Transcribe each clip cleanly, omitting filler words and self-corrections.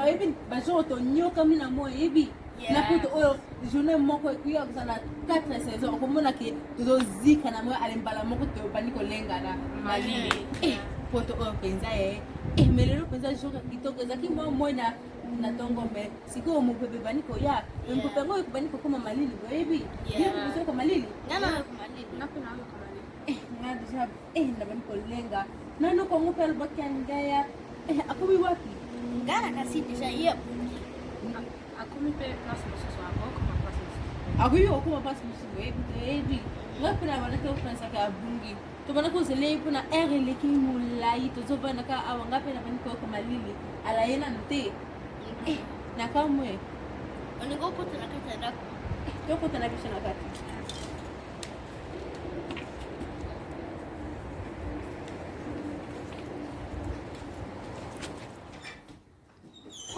even bajo to nyoka mina mo ebi na kuto oyo journée moko kuya kusana 4 saisons okomona ke to zika na mo alembala moko to bani kolenga na malili poto oyo penza melelo penza joka kitoko zaki mo na tongo me siko mo bebe bani ko ya mpo pengo ko bani ko koma malili go ebi ya ko malili ngana ko malili napenda ko malili na deja na bani ko lenga nano ko mo pel bakyan gaya akubi wapi ngana kasi deja hiyo akumi pe place mosusu akoma place mosusu akubi okuma place mosusu ebi ngapena bana ko fransa ka bungi to bana ko zele puna ere leki mulai to zobana ka awa ngapena bani ko malili ala yena nte na kamwe onigo kota na kata ndako yoko tana bisha na kati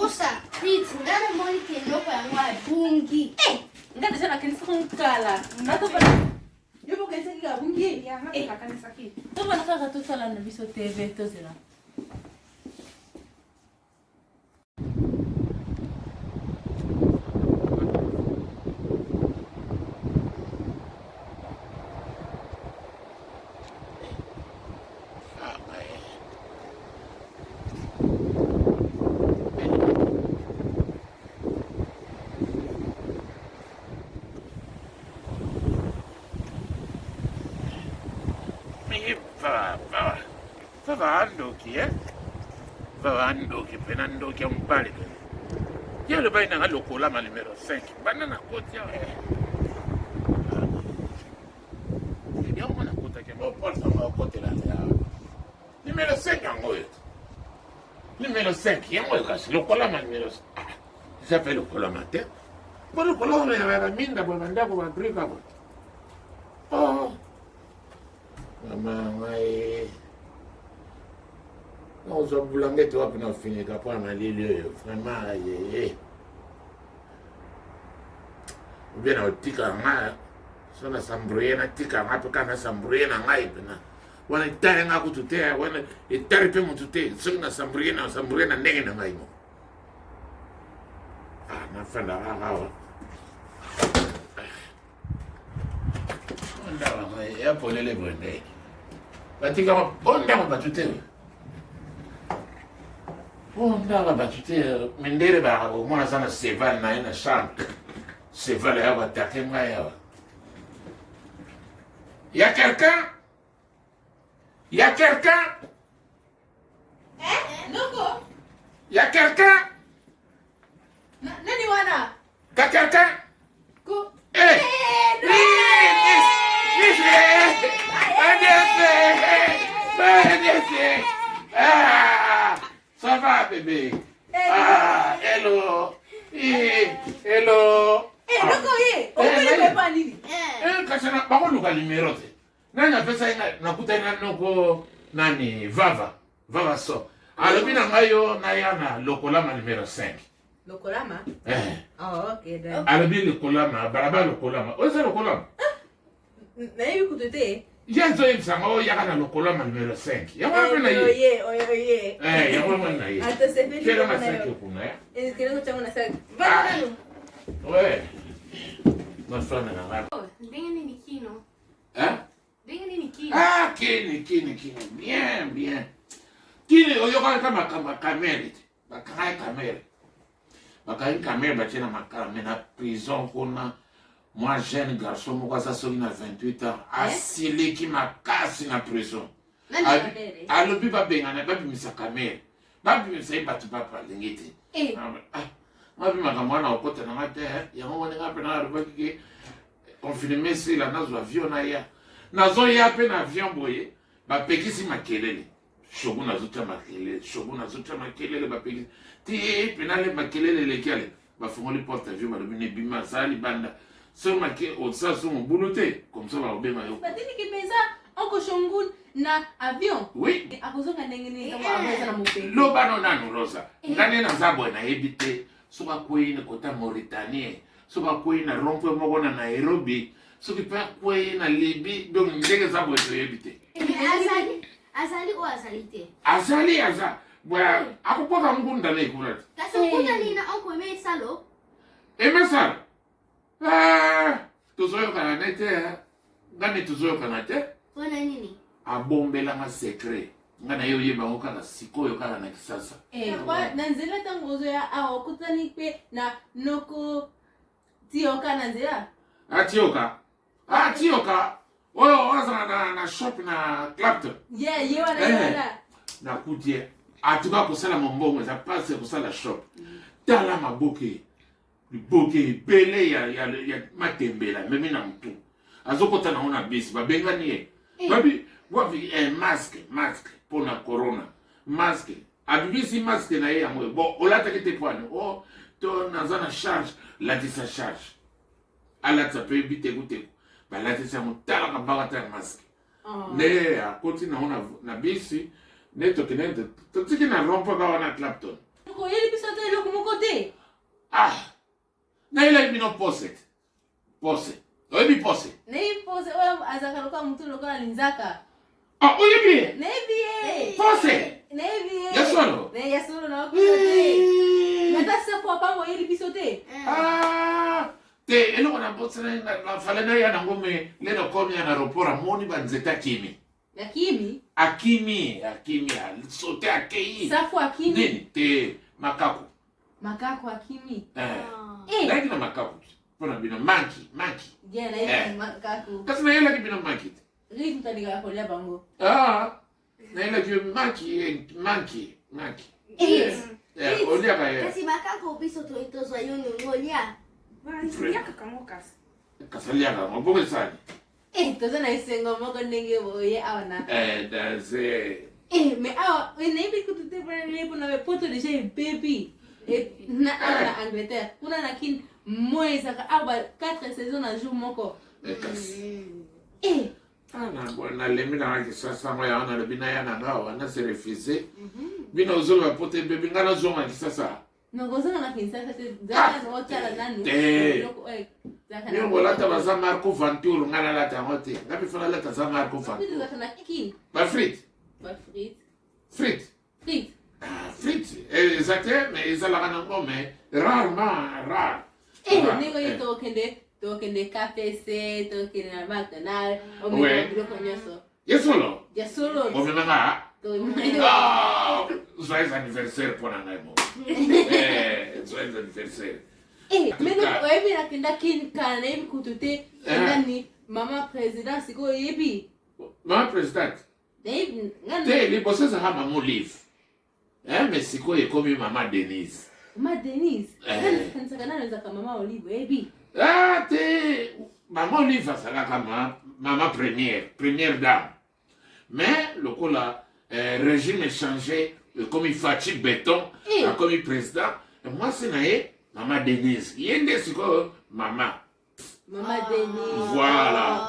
Usa, pizza, ngana moni ke loko ya ngwa bungi. ngada sana kinisa kala nato bana yubo kensa ki bungi ya ngaka kanisa ki to bana ka to sala na biso tv to zela va andoki pena ndoki ampale pena ya le baina ngalokola ma numero 5 banana koti ya ya mona kota ke mo porta ma koti la ya numero 5 yangoyo numero 5 yangoyo kasi lokola ma numero s'appelle lokola matin bon lokola ma ya minda bo bandako ba brika bo oh mama mai on se boulangue toi pour nous finir après on a lieu vraiment ou bien au tika nga sona sambrouye na tika nga pe kana sambrouye na ngai pena wana tare nga kutute wana tare pe mutute sona sambrouye na ndenge na ngai mo na fanda hawa onda wa ya polele bonde batika bonda batute onda batute mindere ba mwana sana seval na ina chambre seval ya batake ngaya ya quelqu'un noko ya quelqu'un nani wana ka quelqu'un ko ça va bébé hello hello noko okole pa nini kasana bakoluka numero te nani apesa nakuta ina noko nani vava so alobi na ngai yo naya na lokolama numero 5 lokolama oh okay then alobi lokolama baraba lokolama oza lokolama na yebi kutete yezo yebisanga oyaka na lokolama numero 5 yango mpe na ye oye yango mpe na ye ata sefe kelo na 5 kuna kelo chango na 5 bana ouais mafana na ngapa ndenge nini kino ndenge nini kino kini bien kini oyoka kama kamere bakai kamere batina makame na prison kuna moi jeune garçon moko aza soki na 28 ans asiliki makasi na prison alobi babengana babimisa kamere babimisa ye bato babalenge te mabimaka mwana okota nanga te yango wana nga mpe nalobaki ke confirme sila nazwa avion na ya nazoya mpe na avion boye bapekisi makelele shogu nazotya makelele bapekisi ti mpe nale makelele eleki ale bafungoli porte avion balobi nebima azala libanda so make osala so mobulu te comme ça baobema yo batini kipeza onko shongun na avion oui akozonga ndenge nini kama ameza na mopepe lobano nanu rosa ngane naza boye nayebi te soki akwei na kota Mauritanie soki akwei na rompwe moko na Nairobi soki mpe akwei na Libye donc ndenge eza boye toyebi te azali o azali te azali aza bwa akupoka ngunda ne kuna Kasi kuta nina onko ime salo. emesala tozoyokana ne te ngani tozoyokana te Wana nini? abombelanga secret nga na ye oyebango kaka sikoyo kaka na kisasa kwa na nzela tango ozoya awa okutani mpe na noko tioka na nzela tioka oyo wazala na shop na Clapton ye wana nakuti ye atuka kosala mombongo eza pasi kosala shop tala maboke liboke ebele ya matembela memi na mutu azokota nango na bisi babengani ye babi wapi masque mpona corona masque abibisi masque na ye yango bon olataki te pwani o to naza na charge latisa charge alatisa mpe yebi tekuteko balatisa yango talaka bakata ya masque nde akoti nango na bisi nde tokende totiki na rompaka wana Clapton koyeli biso te eloko moko te nayelaki bino pose oyebi pose nayebi pose oyo azalaka lokola mutu lokola linzaka oyebi nayebi ye pose nayebi ye ya solo na okuta te nata sefo apango oyeli biso te te eloko na bosana nafale na ya nango me lelo komi ya na aéroport amoni banzete akimi akimi sote akei safo akimi nini te makako akimi nayaki na makako mpona bino manki makako kasi nayelaki bino manki te rikutalikaka kolia bango nayelaki manki oliaka ye Kasi makako biso tozwa yoni ngolia. Yaka kango kasi. kasi aliaka yango bongo esali toza na esengo moko ndenge boye awa na daze mais awa nayebi kutu te mpona bepoto deja ebebi na awa na Angleterre kuna na kini mo ezaka awa 4 saison na jour moko kasi nalemi nanga kisasa ngo yawa nalobi naya nanga awa nase refuse bino ozoloba poto ebebi nga nazonga kisasa nokozanga na Kinshasa te zaka notala nani bino kolata baza Marco Vantour nga nalata yango te nga mifana lata za Marco Vantour zaka na kini bafrite eza te mais ezalaka nango mais rare ndenge oyo tokende KFC tokende na McDonald omema biloko nyonso ya solo omemanga joyeux anniversaire mpona ngai moko joyeux anniversaire mais oyebi nakenda kala nayebi kutu te engani mama président sikoyo oyebi mama président te liboso ezaka mama Olive mais sikoyo ekomi mama Denise kanisaka nano ezaka mama Olive oyebi te mama Olive azalaka mama première dame mais lokola régime échangé ekomi Fachi Beton akomi président mwasi na ye mama Denise ye nde sikoyo mama Denise voilà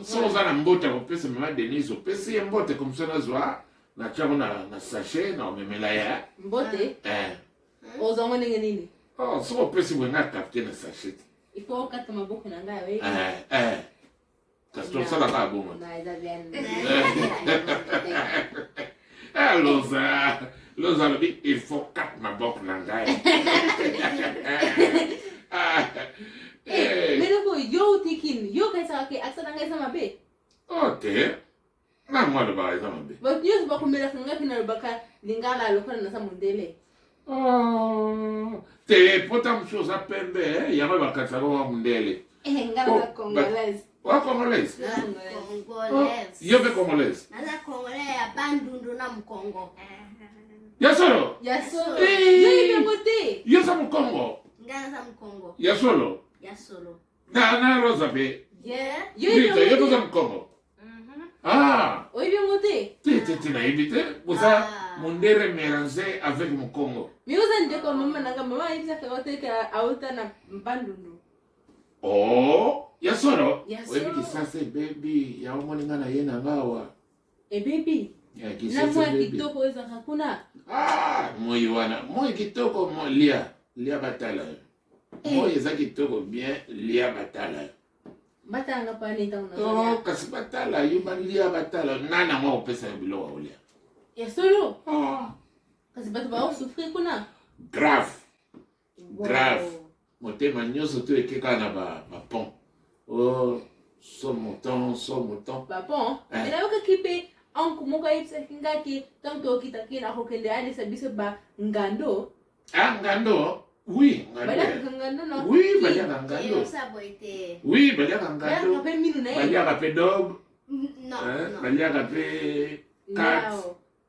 so oza na mbote akopesa mama Denise opesi ye mbote komisa nazwa natiango na sachet na omemela ya mbote ozango ndenge nini soki opesi bwenga kapte na sachet ifo okata maboko na ngai oyebi kasi tosalaka bongo loza alobi il faut kata maboko na ngai menoko yo utikini yo kaisaka ke akisana ngai eza mabe te nango alobaka eza mabe bato nyonso bakomelaka ngaki nalobaka lingala lokola naza mondele te pota mosusu oza pembe yango bakatisaka wa mondele ngala congolaise wa congolaise yo mpe congolaise Naza Congolais ya Bandundu na Mkongo. ya solo yoyebengo te yo za mokongo Ngana za Mkongo. ya solo na rosa mpe yo toza mokongo oyebengo te te nayebi te oza mondere mélange avec mokongo mais oza ndeko mama nanga mama ayebisaka otekela auta na Bandundu ya solo oyebi kisasa ebebi ya omoninga na ye nanga awa ebebi na mwa kitoko ezaka kuna moi wana moi kitoko lia batala moi eza kitoko bien lia batala batalanga pani ntango kasi batala yo balia batala nana mwa opesa yo biloko olia ya solo kasi bato baosouffrir kuna grave motema nyonso to ekeka na bapont so moton bapon elayokaki mpe anku moko ayebisaki ngaki ntango tokitaki na kokende alisa biso bangando ngando oui baliaka ngando na oui baliaka ngando oui baliaka ngando mpe minu na ye baliaka mpe dog Non. baliaka mpe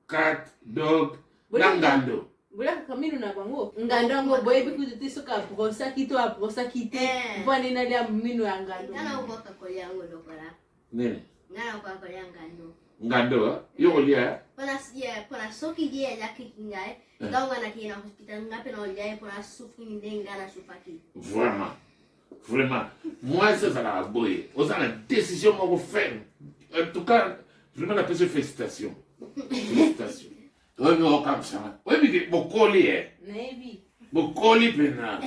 cat dog na ngando bolakaka minu na bango ngando yango boyebi kutu te soki abrosaki to abrosaki te mpo anini alia minu ya ngando Ngana ukoka kolia yango lokola. nini Ngana ukoka kolia ngando. ngando yo kolia Pona soki dia ya kikingai. Daunga na kina hospital ngape na olia pona sufi ndenga na sufaki. Vraiment. Moi, ça va boyer. Vous avez une décision que vous faites. En tout cas, je me l'appelle félicitations. Félicitations. Oui, mais on comme ça. Oui, mais vous collez. naivi Vous collez maintenant.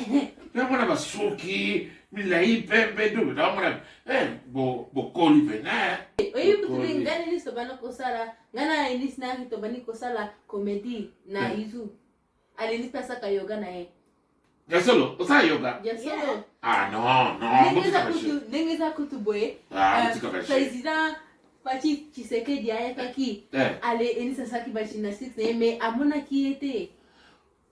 Mais on a ma souki, mais là, il peut me dire, on a, vous collez maintenant. oyebi kutu te ngani nisi tobanda kosala ngana enisi nayaki tobandi kosala comédie na izu alenisi mpe asaka yoga na ye Ya solo, ça yoga. ya solo Ah non, ndenge eza kutu boye président Fachi Tshisekedi ayakaki ale enisi asalaki bagymnastique na ye mais amonaki ye te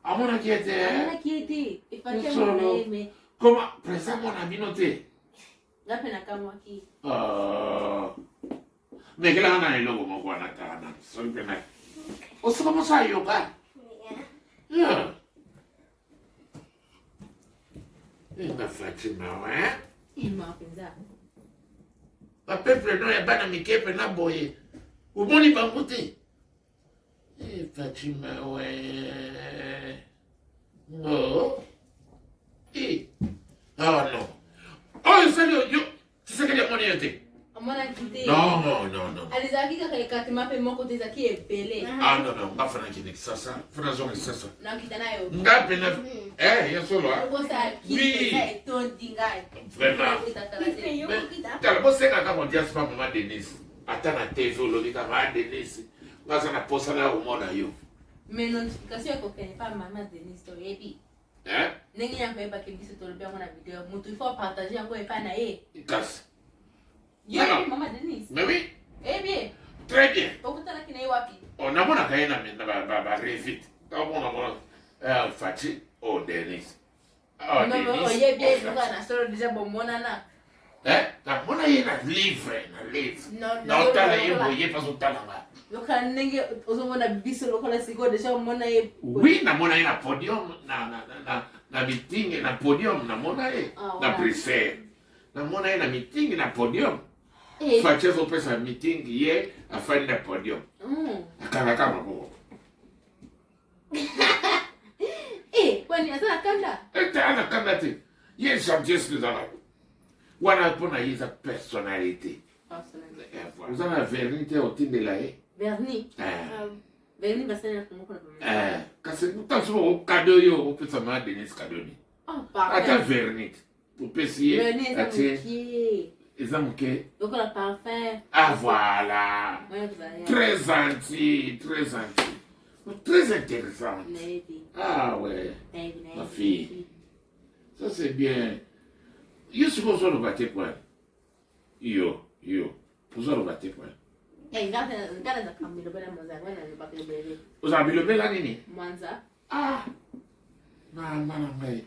amonaki ete efaki amona ye mais comment président mon ami noté. nga mpe nakamwaki Mais que là, on a un logo, mon gars, on a on se commence à yoga. Yeah. Il m'a fait mal, hein? ima mpenza Le peuple, non, il y a pas de miquet, il y a boye. Au bon, il va monter. Eh, Fatima, ouais. Non. Eh. Oh non. Oh, salut, yo. Tu sais qu'il y a mon été. amonaki te Non. alizalaki kaka ekatema mpe moko te ezalaki ebele Ah non, nga fana kini sasa. Fana zonge sasa. nakita nayo Nga pena. Ya solo, hein? okosala kiti eza etondi ngai Vraiment. Tala, você kaka mo dia spa mama Denise. Ata na TV olobi kaka ma Denise. Ngaza na posa na umona yo. mais notification ekokende mpa mama Denise toyebi ndenge yakoyebaki biso tolobi yango na video motu ifo apartage yango epai na ye Kasi. yo mama Denise Mais oui, bien très bien. okutalaki na ye wapi On a mon akaya na revite. On Fati, oh Denise. Oh Denise. oyebi ezoka na solo deja bomonana Na mona ye na livre. Na otala ye boye pas otala nga. yoka ndenge ozomona biso lokola sikoyo deja omona ye Oui, na mona ye na podium, na meeting, na podium, na mona ye. Na prefer. Na mona ye na meeting, na podium. Fati azopesa meeting ye, afani na podium. Akanga maboko. kwani aza na kanda Ete ana kanda te. Ye chantier dans wana mpona ye eza personnalité. Oza na verni te otindela ye. verni basalelaka moko na Kasi ntanso okado yo opesa ma Denise kadoni. Ata verni opesi ye atie eza moke. lokola parfum Ah voilà. Très gentil. Très intéressant. Ah ouais. Ma fille. Ça c'est bien. Yo suppose le battre quoi? Yo. Vous allez battre quoi? ngana za kamilobela mwanza ngana nilobaka ebele Uzabilobela nini? mwanza Ah. Mana ngai.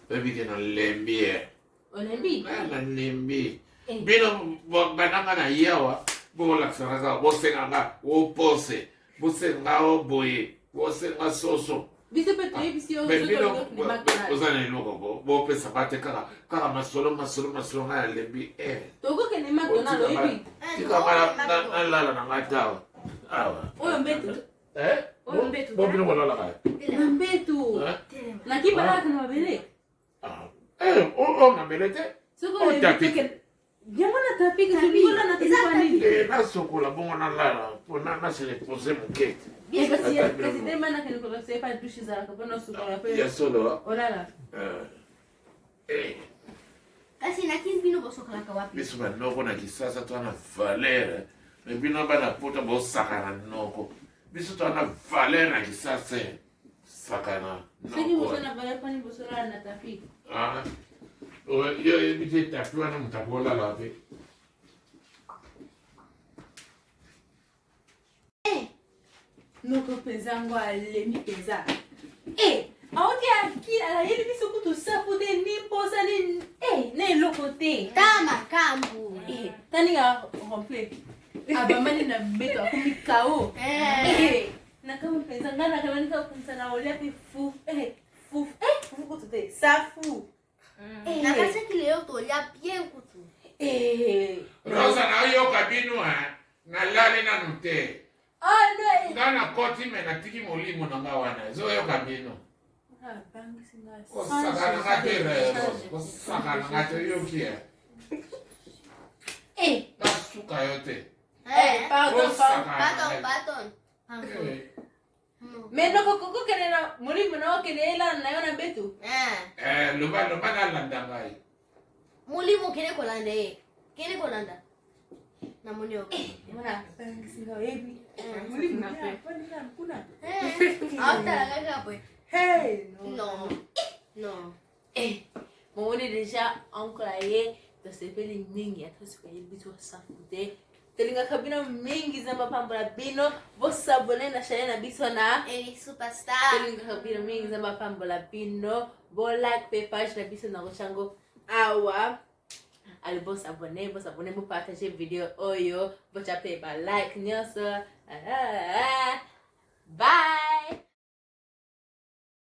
Baby ke na lembi. olembi Na lembi. Bino bananga na yawa. Bola sanga bosenga o pose. Bosenga o boye. Bosenga soso. biso mpe toyebisi yo ozana eloko bopesa bate kaka masolo nga ya lembi tokokende macdonald oyebi tikanga nalala na ngai tawa awa oyo mbetu bobino bolalaka na mbetu nakibalaka na mabele o mabele te yango na tapiki sobikola na tapika nini nasokola bongo nalala mpo nasele pose moke kasi manakende kolose epa dushe ezalaka mpo nasokola mpe ya solo olala Kasi nakini bino bosokolaka wapi? biso banoko na kisasa to na valeur Et puis non bana poto bo sakana noko. Biso to na valeur na kisase sakana. Seki mosana vale pani bosola na tapi. Ah. Yo ebite tapi wana mutapola lape. Noko penza ngo alemi penza. Aote akila la yeli biso kutu sapude ni posa ni ne lokote. Tama kambu. Taninga rompe. Abamani na beto akumi kao. Na kama penza ngana kama nika kunsa na olia pi fu. Fu kutu te safu. Na kase que leo to olhar bien kutu. Rosa na yo kabinu na lale na nute. No. Ngana koti me na tiki molimo na ngawana. Zo yo kabinu. Bangi singa. Sakana ngate sakana ngate yo kia. Tasuka yote. Baton. Meno koko kenena mulimo na kenela na yona betu. Luba na landa ngai. Mulimo kene kolande. Kene kolanda. Na munio. Mwana bangi singa ebi. Mulimo na pani na kuna. Ahora la gaga pues. No. Mwone deja onko aye to sepeli mingi atasuka yebitu safude. Telinga kabina mingi za mapambo la bino bosabone na shaya na biso na Ele superstar. telinga kabina mingi za mapambo la bino bo like page na biso na Rochango awa ali bosabone bo partage video oyo bo chape ba like nyoso. Bye.